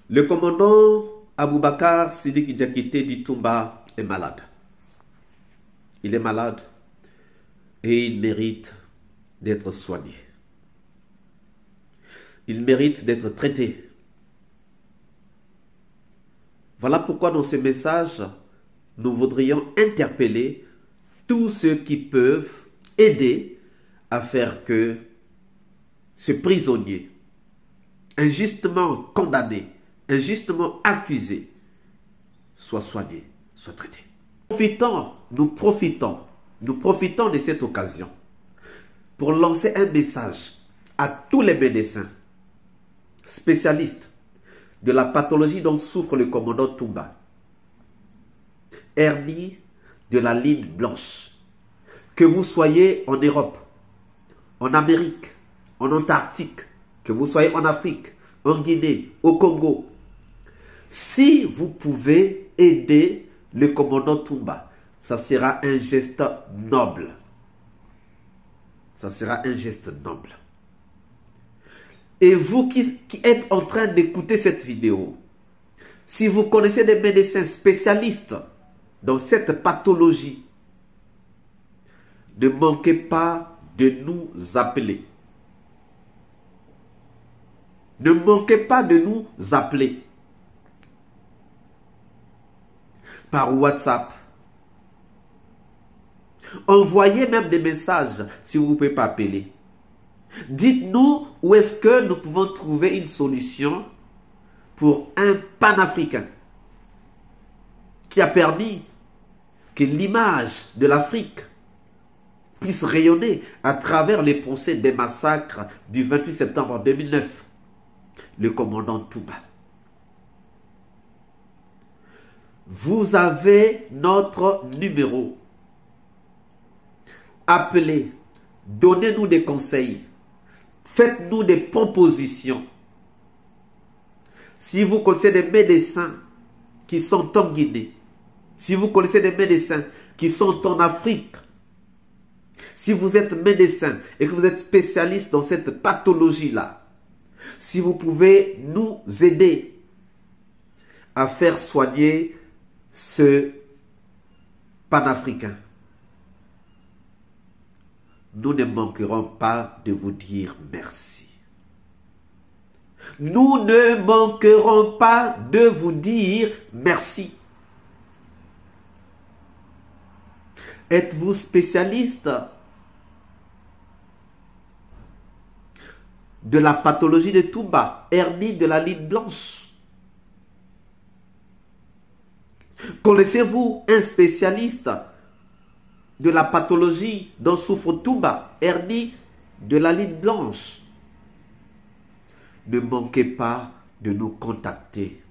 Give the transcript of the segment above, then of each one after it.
Le commandant Aboubakar Sidiki Diakité d'Itoumba est malade. Il est malade et il mérite d'être soigné. Il mérite d'être traité. Voilà pourquoi dans ce message, nous voudrions interpeller tous ceux qui peuvent aider à faire que ce prisonnier, injustement condamné, injustement accusé, soit soigné, soit traité. Nous profitons de cette occasion pour lancer un message à tous les médecins spécialistes de la pathologie dont souffre le commandant Toumba. Hernie de la ligne blanche. Que vous soyez en Europe, en Amérique, en Antarctique, que vous soyez en Afrique, en Guinée, au Congo, si vous pouvez aider le commandant Toumba, ça sera un geste noble. Ça sera un geste noble. Et vous qui êtes en train d'écouter cette vidéo, si vous connaissez des médecins spécialistes dans cette pathologie, ne manquez pas de nous appeler. Ne manquez pas de nous appeler par WhatsApp. Envoyez même des messages si vous ne pouvez pas appeler. Dites-nous où est-ce que nous pouvons trouver une solution pour un panafricain qui a permis que l'image de l'Afrique puisse rayonner à travers les procès des massacres du 28 septembre 2009. Le commandant Toumba. Vous avez notre numéro. Appelez, donnez-nous des conseils, faites-nous des propositions. Si vous connaissez des médecins qui sont en Guinée, si vous connaissez des médecins qui sont en Afrique, si vous êtes médecin et que vous êtes spécialiste dans cette pathologie-là, si vous pouvez nous aider à faire soigner ce panafricain, nous ne manquerons pas de vous dire merci. Nous ne manquerons pas de vous dire merci. Êtes-vous spécialiste de la pathologie de Toumba, hernie de la ligne blanche? Connaissez-vous un spécialiste de la pathologie dont souffre Toumba, hernie de la ligne blanche? Ne manquez pas de nous contacter.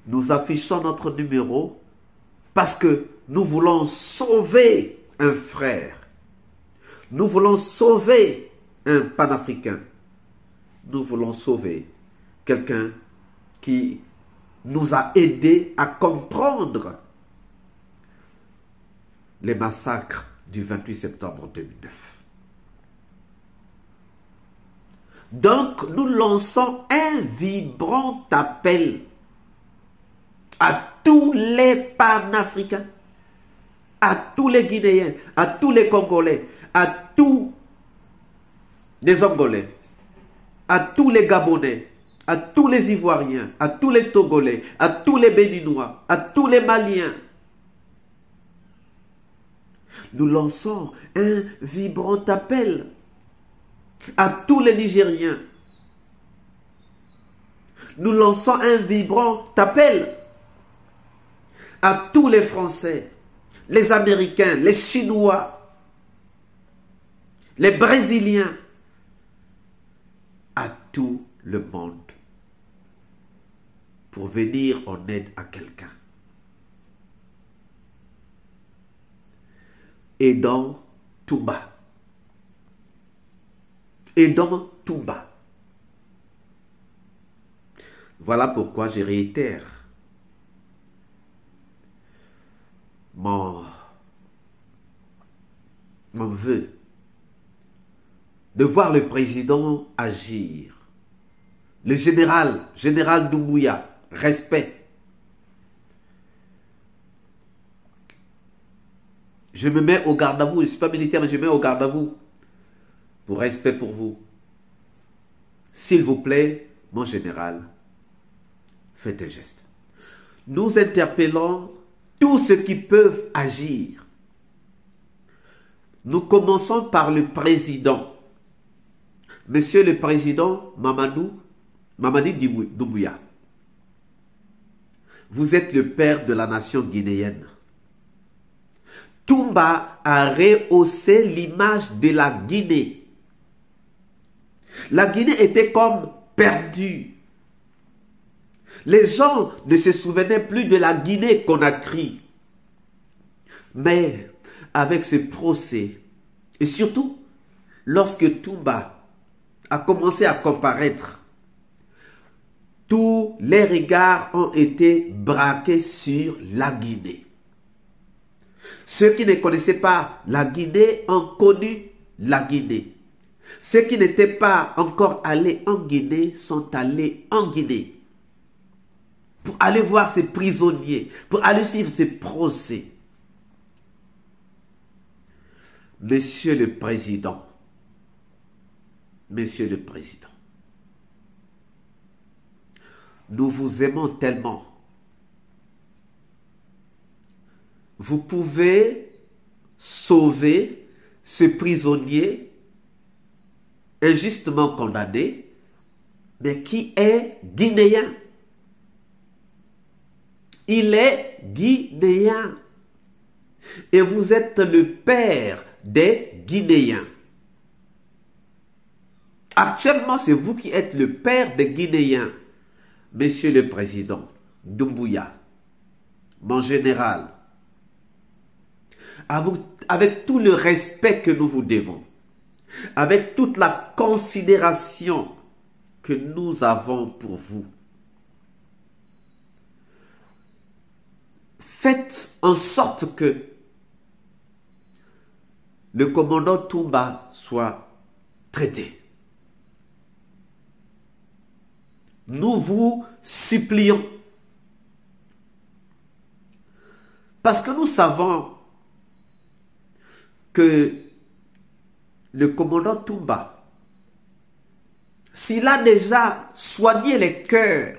Nous affichons notre numéro parce que nous voulons sauver un frère. Nous voulons sauver un panafricain. Nous voulons sauver quelqu'un qui nous a aidés à comprendre les massacres du 28 septembre 2009. Donc, nous lançons un vibrant appel à tous les panafricains, à tous les Guinéens, à tous les Congolais, à tous les Angolais, à tous les Gabonais, à tous les Ivoiriens, à tous les Togolais, à tous les Béninois, à tous les Maliens. Nous lançons un vibrant appel à tous les Nigériens. Nous lançons un vibrant appel à tous les Français, les Américains, les Chinois, les Brésiliens, à tout le monde pour venir en aide à quelqu'un. Aidons Toumba. Aidons Toumba. Voilà pourquoi je réitère mon vœu de voir le président agir le général Doumbouya, respect. Je me mets au garde à vous, je ne suis pas militaire, mais je me mets au garde à vous. Pour respect pour vous. S'il vous plaît, mon général, faites un geste. Nous interpellons tous ceux qui peuvent agir. Nous commençons par le président. Monsieur le Président Mamadi Doumbouya, vous êtes le père de la nation guinéenne. Toumba a rehaussé l'image de la Guinée. La Guinée était comme perdue. Les gens ne se souvenaient plus de la Guinée Conakry. Mais avec ce procès, et surtout lorsque Toumba a commencé à comparaître, tous les regards ont été braqués sur la Guinée. Ceux qui ne connaissaient pas la Guinée ont connu la Guinée. Ceux qui n'étaient pas encore allés en Guinée sont allés en Guinée pour aller voir ces prisonniers, pour aller suivre ces procès. Monsieur le Président, nous vous aimons tellement. Vous pouvez sauver ce prisonnier injustement condamné, mais qui est guinéen. Il est guinéen. Et vous êtes le père des Guinéens. Actuellement, c'est vous qui êtes le père des Guinéens. Monsieur le Président Doumbouya, mon général, avec tout le respect que nous vous devons, avec toute la considération que nous avons pour vous, faites en sorte que le commandant Toumba soit traité. Nous vous supplions. Parce que nous savons que le commandant Toumba, s'il a déjà soigné les cœurs,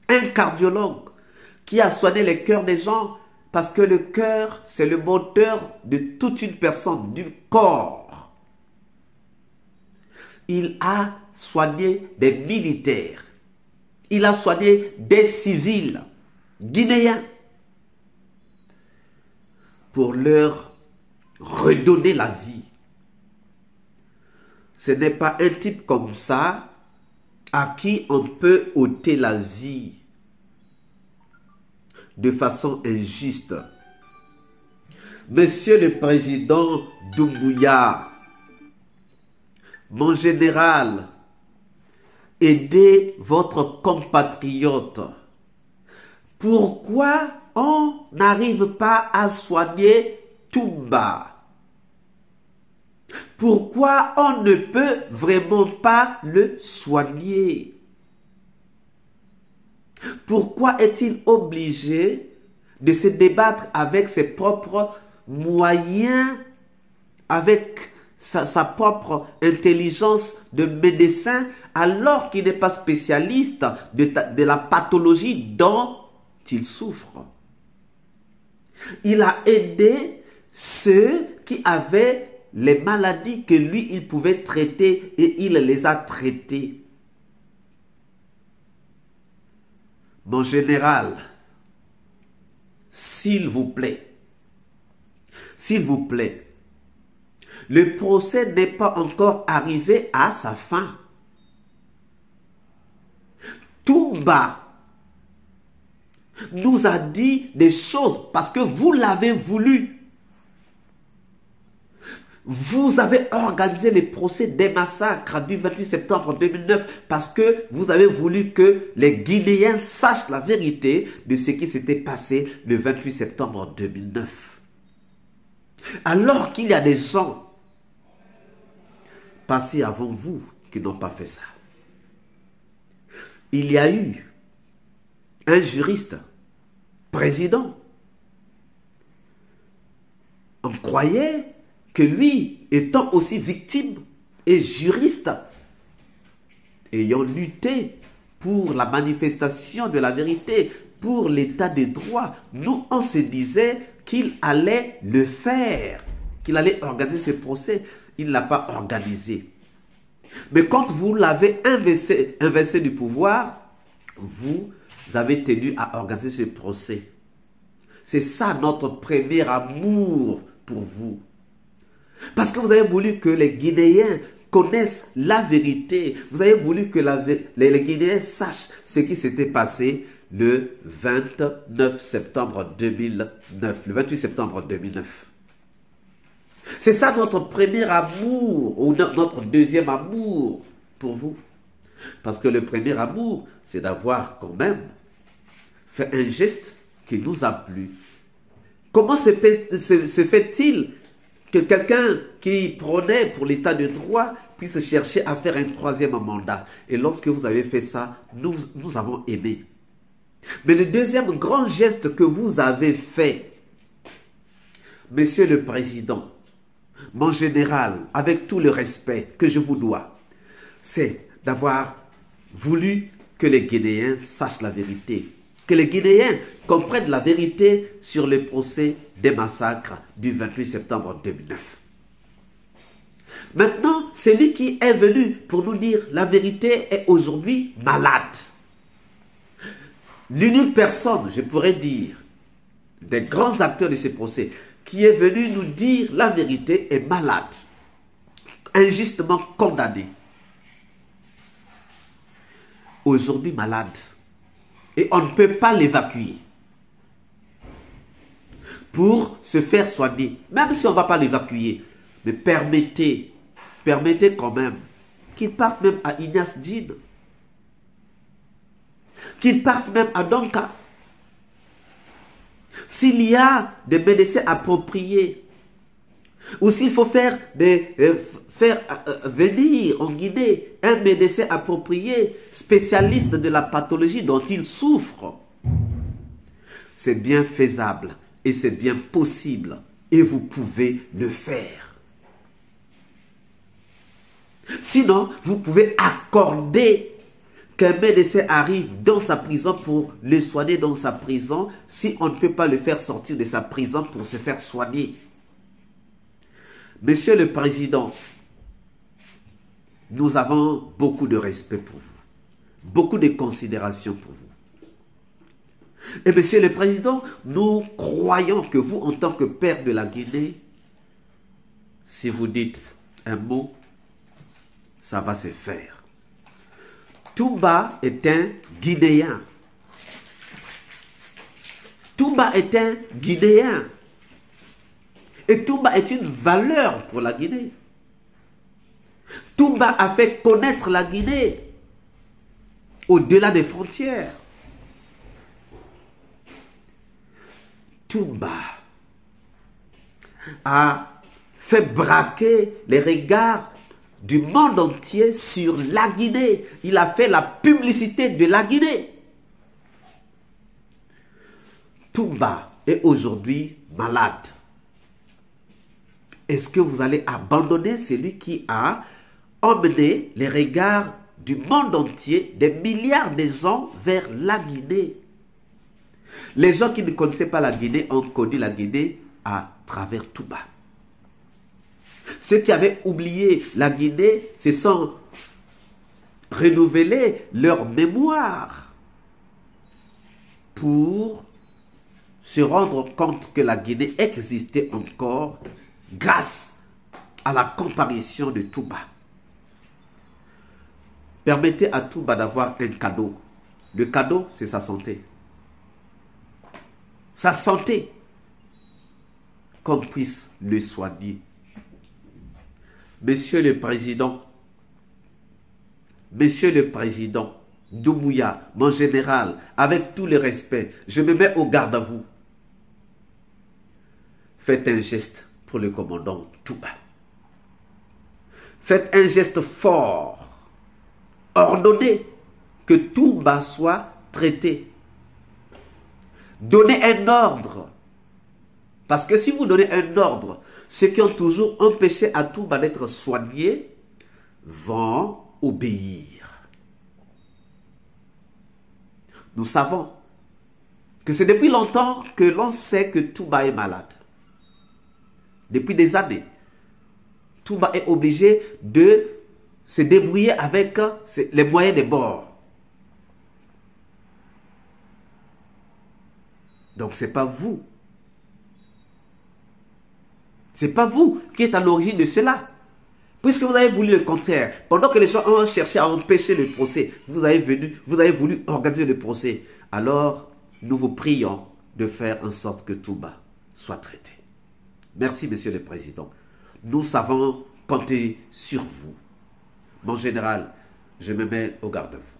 un cardiologue qui a soigné les cœurs des gens, parce que le cœur, c'est le moteur de toute une personne, du corps. Il a soigné des militaires. Il a soigné des civils guinéens pour leur redonner la vie. Ce n'est pas un type comme ça à qui on peut ôter la vie de façon injuste. Monsieur le Président Doumbouya, mon général, aidez votre compatriote. Pourquoi on n'arrive pas à soigner Toumba? Pourquoi on ne peut vraiment pas le soigner? Pourquoi est-il obligé de se débattre avec ses propres moyens, avec sa propre intelligence de médecin, alors qu'il n'est pas spécialiste de la pathologie dont il souffre? Il a aidé ceux qui avaient les maladies que lui, il pouvait traiter, et il les a traités. Mon général, s'il vous plaît, le procès n'est pas encore arrivé à sa fin. Toumba nous a dit des choses parce que vous l'avez voulu. Vous avez organisé le procès des massacres du 28 septembre 2009 parce que vous avez voulu que les Guinéens sachent la vérité de ce qui s'était passé le 28 septembre 2009. Alors qu'il y a des gens passés avant vous qui n'ont pas fait ça. il y a eu un juriste, président. On croyait que lui, étant aussi victime et juriste, ayant lutté pour la manifestation de la vérité, pour l'état de droit, nous, on se disait qu'il allait le faire, qu'il allait organiser ce procès. Il ne l'a pas organisé. Mais quand vous l'avez inversé du pouvoir, vous avez tenu à organiser ce procès. C'est ça notre premier amour pour vous. Parce que vous avez voulu que les Guinéens connaissent la vérité. Vous avez voulu que les Guinéens sachent ce qui s'était passé le 29 septembre 2009, le 28 septembre 2009. C'est ça notre premier amour, ou notre deuxième amour pour vous. Parce que le premier amour, c'est d'avoir quand même fait un geste qui nous a plu. Comment se fait-il que quelqu'un qui prônait pour l'état de droit puisse chercher à faire un troisième mandat? Et lorsque vous avez fait ça, nous avons aimé. Mais le deuxième grand geste que vous avez fait, Monsieur le Président, mon général, avec tout le respect que je vous dois, c'est d'avoir voulu que les Guinéens sachent la vérité. Que les Guinéens comprennent la vérité sur le procès des massacres du 28 septembre 2009. Maintenant, celui qui est venu pour nous dire la vérité est aujourd'hui malade. L'unique personne, je pourrais dire, des grands acteurs de ce procès, qui est venu nous dire la vérité est malade, injustement condamné. Aujourd'hui malade. Et on ne peut pas l'évacuer pour se faire soigner. Même si on ne va pas l'évacuer, mais permettez quand même qu'il parte même à Ignace Dine, qu'il parte même à Donka. S'il y a des médecins appropriés, ou s'il faut faire venir en Guinée un médecin approprié, spécialiste de la pathologie dont il souffre, c'est bien faisable et c'est bien possible et vous pouvez le faire. Sinon, vous pouvez accorder qu'un médecin arrive dans sa prison pour le soigner dans sa prison si on ne peut pas le faire sortir de sa prison pour se faire soigner. Monsieur le Président, nous avons beaucoup de respect pour vous, beaucoup de considération pour vous. Et Monsieur le Président, nous croyons que vous, en tant que père de la Guinée, si vous dites un mot, ça va se faire. Toumba est un Guinéen. Toumba est un Guinéen. Et Toumba est une valeur pour la Guinée. Toumba a fait connaître la Guinée au-delà des frontières. Toumba a fait braquer les regards du monde entier sur la Guinée. Il a fait la publicité de la Guinée. Toumba est aujourd'hui malade. Est-ce que vous allez abandonner celui qui a emmené les regards du monde entier, des milliards de gens vers la Guinée? Les gens qui ne connaissaient pas la Guinée ont connu la Guinée à travers Toumba. Ceux qui avaient oublié la Guinée se sont renouvelés leur mémoire pour se rendre compte que la Guinée existait encore grâce à la comparution de Toumba. Permettez à Toumba d'avoir un cadeau. Le cadeau, c'est sa santé. Sa santé, qu'on puisse le soigner. Monsieur le Président, Doumbouya, mon général, avec tout le respect, je me mets au garde à vous. Faites un geste pour le commandant Toumba. Faites un geste fort, ordonné que Touba soit traité. Donnez un ordre. Parce que si vous donnez un ordre, ceux qui ont toujours empêché à Touba d'être soignés vont obéir. Nous savons que c'est depuis longtemps que l'on sait que Touba est malade. Depuis des années. Touba est obligé de se débrouiller avec les moyens des bords. Donc ce n'est pas vous. Ce n'est pas vous qui êtes à l'origine de cela. Puisque vous avez voulu le contraire. Pendant que les gens ont cherché à empêcher le procès, vous avez voulu organiser le procès. Alors, nous vous prions de faire en sorte que Touba soit traité. Merci, Monsieur le Président. Nous savons compter sur vous. Mon général, je me mets au garde-à-vous.